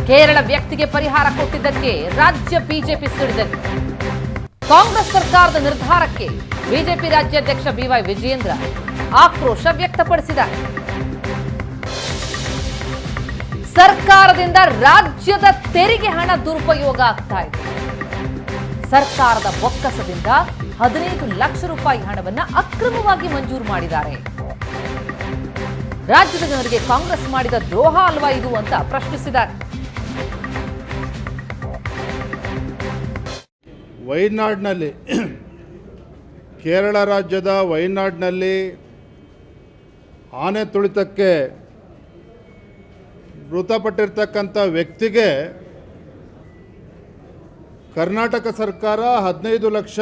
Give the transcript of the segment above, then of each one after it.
ಕೇರಳ ವ್ಯಕ್ತಿಗೆ ಪರಿಹಾರ ಕೊಟ್ಟಿದ್ದಕ್ಕೆ ರಾಜ್ಯ ಬಿಜೆಪಿ ಸಿಡಿದೆದ್ದು. ಕಾಂಗ್ರೆಸ್ ಸರ್ಕಾರದ ನಿರ್ಧಾರಕ್ಕೆ ಬಿಜೆಪಿ ರಾಜ್ಯಾಧ್ಯಕ್ಷ ಬಿವೈ ವಿಜಯೇಂದ್ರ ಆಕ್ರೋಶ ವ್ಯಕ್ತಪಡಿಸಿದ್ದಾರೆ. ಸರ್ಕಾರದಿಂದ ರಾಜ್ಯದ ತೆರಿಗೆ ಹಣ ದುರುಪಯೋಗ ಆಗ್ತಾ ಇದೆ. ಸರ್ಕಾರದ ಬೊಕ್ಕಸದಿಂದ 15 ಲಕ್ಷ ರೂಪಾಯಿ ಹಣವನ್ನ ಅಕ್ರಮವಾಗಿ ಮಂಜೂರು ಮಾಡಿದ್ದಾರೆ. ರಾಜ್ಯದ ಜನರಿಗೆ ಕಾಂಗ್ರೆಸ್ ಮಾಡಿದ ದ್ರೋಹ ಅಲ್ವಾ ಇದು ಅಂತ ಪ್ರಶ್ನಿಸಿದ್ದಾರೆ. ವಯನಾಡ್ನಲ್ಲಿ, ಕೇರಳ ರಾಜ್ಯದ ವಯನಾಡ್ನಲ್ಲಿ ಆನೆ ತುಳಿತಕ್ಕೆ ಮೃತಪಟ್ಟಿರ್ತಕ್ಕಂಥ ವ್ಯಕ್ತಿಗೆ ಕರ್ನಾಟಕ ಸರ್ಕಾರ 15 ಲಕ್ಷ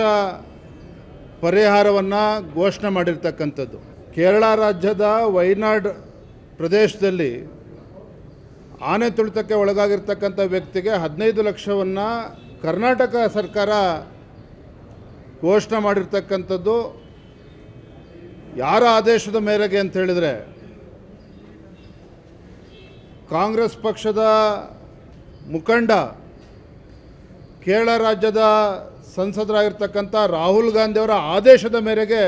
ಪರಿಹಾರವನ್ನು ಘೋಷಣೆ ಮಾಡಿರ್ತಕ್ಕಂಥದ್ದು. ಕೇರಳ ರಾಜ್ಯದ ವಯನಾಡ್ ಪ್ರದೇಶದಲ್ಲಿ ಆನೆ ತುಳಿತಕ್ಕೆ ಒಳಗಾಗಿರ್ತಕ್ಕಂಥ ವ್ಯಕ್ತಿಗೆ 15 ಲಕ್ಷವನ್ನು ಕರ್ನಾಟಕ ಸರ್ಕಾರ ಘೋಷಣೆ ಮಾಡಿರ್ತಕ್ಕಂಥದ್ದು ಯಾರ ಆದೇಶದ ಮೇರೆಗೆ ಅಂತ ಹೇಳಿದರೆ, ಕಾಂಗ್ರೆಸ್ ಪಕ್ಷದ ಮುಖಂಡ ಕೇರಳ ರಾಜ್ಯದ ಸಂಸದರಾಗಿರ್ತಕ್ಕಂಥ ರಾಹುಲ್ ಗಾಂಧಿಯವರ ಆದೇಶದ ಮೇರೆಗೆ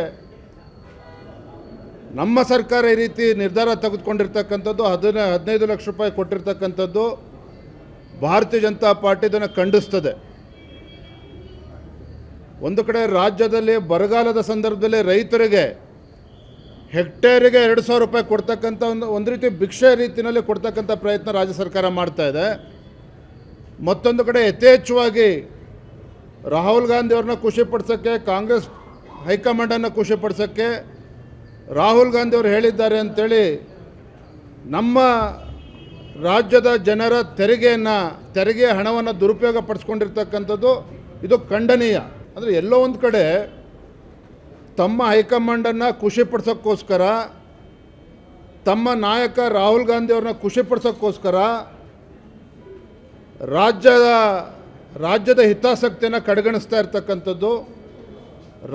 ನಮ್ಮ ಸರ್ಕಾರ ಈ ರೀತಿ ನಿರ್ಧಾರ ತೆಗೆದುಕೊಂಡಿರ್ತಕ್ಕಂಥದ್ದು. 15 ಲಕ್ಷ ರೂಪಾಯಿ ಕೊಟ್ಟಿರ್ತಕ್ಕಂಥದ್ದು ಭಾರತೀಯ ಜನತಾ ಪಾರ್ಟಿ ಇದನ್ನು ಖಂಡಿಸ್ತದೆ. ಒಂದು ಕಡೆ ರಾಜ್ಯದಲ್ಲಿ ಬರಗಾಲದ ಸಂದರ್ಭದಲ್ಲಿ ರೈತರಿಗೆ ಹೆಕ್ಟೇರಿಗೆ 2,000 ರೂಪಾಯಿ ಕೊಡ್ತಕ್ಕಂಥ ಒಂದು ರೀತಿ ಭಿಕ್ಷೆ ರೀತಿಯಲ್ಲಿ ಕೊಡ್ತಕ್ಕಂಥ ಪ್ರಯತ್ನ ರಾಜ್ಯ ಸರ್ಕಾರ ಮಾಡ್ತಾ ಇದೆ. ಮತ್ತೊಂದು ಕಡೆ ಯಥೇಚ್ಛವಾಗಿ ರಾಹುಲ್ ಗಾಂಧಿಯವ್ರನ್ನ ಖುಷಿಪಡಿಸೋಕ್ಕೆ, ಕಾಂಗ್ರೆಸ್ ಹೈಕಮಾಂಡನ್ನು ಖುಷಿಪಡಿಸೋಕ್ಕೆ ರಾಹುಲ್ ಗಾಂಧಿಯವರು ಹೇಳಿದ್ದಾರೆ ಅಂಥೇಳಿ ನಮ್ಮ ರಾಜ್ಯದ ಜನರ ತೆರಿಗೆ ಹಣವನ್ನು ದುರುಪಯೋಗ ಪಡಿಸ್ಕೊಂಡಿರ್ತಕ್ಕಂಥದ್ದು ಇದು ಖಂಡನೀಯ. ಅಂದರೆ ಎಲ್ಲೋ ಒಂದು ಕಡೆ ತಮ್ಮ ಹೈಕಮಾಂಡನ್ನು ಖುಷಿಪಡಿಸೋಕ್ಕೋಸ್ಕರ, ತಮ್ಮ ನಾಯಕ ರಾಹುಲ್ ಗಾಂಧಿಯವ್ರನ್ನ ಖುಷಿಪಡಿಸೋಕ್ಕೋಸ್ಕರ ರಾಜ್ಯದ ಹಿತಾಸಕ್ತಿಯನ್ನು ಕಡೆಗಣಿಸ್ತಾ ಇರ್ತಕ್ಕಂಥದ್ದು,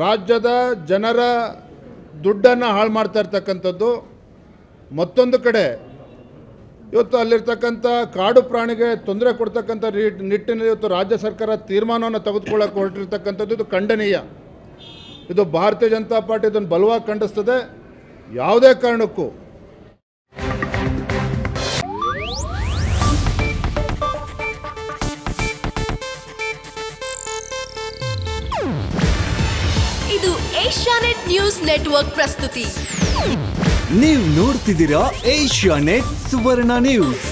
ರಾಜ್ಯದ ಜನರ ದುಡ್ಡನ್ನು ಹಾಳು ಮಾಡ್ತಾ ಇರ್ತಕ್ಕಂಥದ್ದು. ಮತ್ತೊಂದು ಕಡೆ ಇವತ್ತು ಅಲ್ಲಿರ್ತಕ್ಕಂಥ ಕಾಡು ಪ್ರಾಣಿಗೆ ತೊಂದರೆ ಕೊಡ್ತಕ್ಕಂಥ ನಿಟ್ಟಿನಲ್ಲಿ ಇವತ್ತು ರಾಜ್ಯ ಸರ್ಕಾರ ತೀರ್ಮಾನವನ್ನು ತೆಗೆದುಕೊಳ್ಳಕ್ಕೆ ಹೊರಟಿರ್ತಕ್ಕಂಥದ್ದು ಇದು ಖಂಡನೀಯ. ಇದು ಭಾರತೀಯ ಜನತಾ ಪಾರ್ಟಿ ಇದನ್ನು ಬಲವಾಗಿ ಖಂಡಿಸ್ತದೆ. ಯಾವುದೇ ಕಾರಣಕ್ಕೂ ಇದು ಏಷ್ಯಾನೆಟ್ ನ್ಯೂಸ್ ನೆಟ್ವರ್ಕ್ ಪ್ರಸ್ತುತಿ. ನೀವು ನೋಡ್ತಿದ್ದೀರಾ ಏಷ್ಯಾನೆಟ್ ಸುವರ್ಣ ನ್ಯೂಸ್.